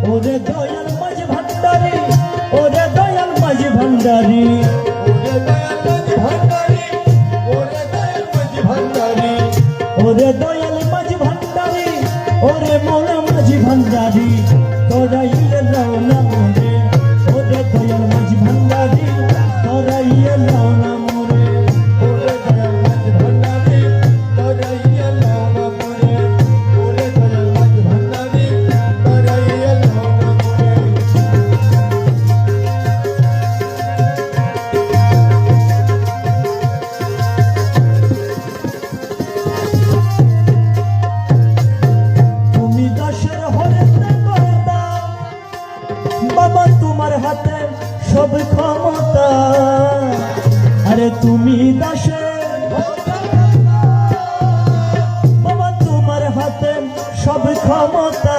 ওরে দয়াল মাঝ ভান্ডারি, ওরে দয়াল মাঝ ভান্ডারি, ওরে দয়াল মাঝি ভান্ডারি, ওরে দয়াল মাঝি ভান্ডারি, ওরে দয়াল মাঝ ভান্ডারি, ওরে মৌলা মাঝ ভান্ডারি, তোরা এলাও না মোরে। ওরে দয়াল মাঝ ভান্ডারি, তোরা এলাও না মোরে। ওরে দয়াল মাঝি ভান্ডারি, তোরা এলাও না মোরে। ওরে দয়াল মাঝি ভান্ডারি, তোরা এলাও না মোরে। তুমি দাসের হরেতে করে দাও, বাবা তোমার হাতে সব ক্ষমতা। আরে তুমি দাসের, বাবা তোমার হাতে সব ক্ষমতা।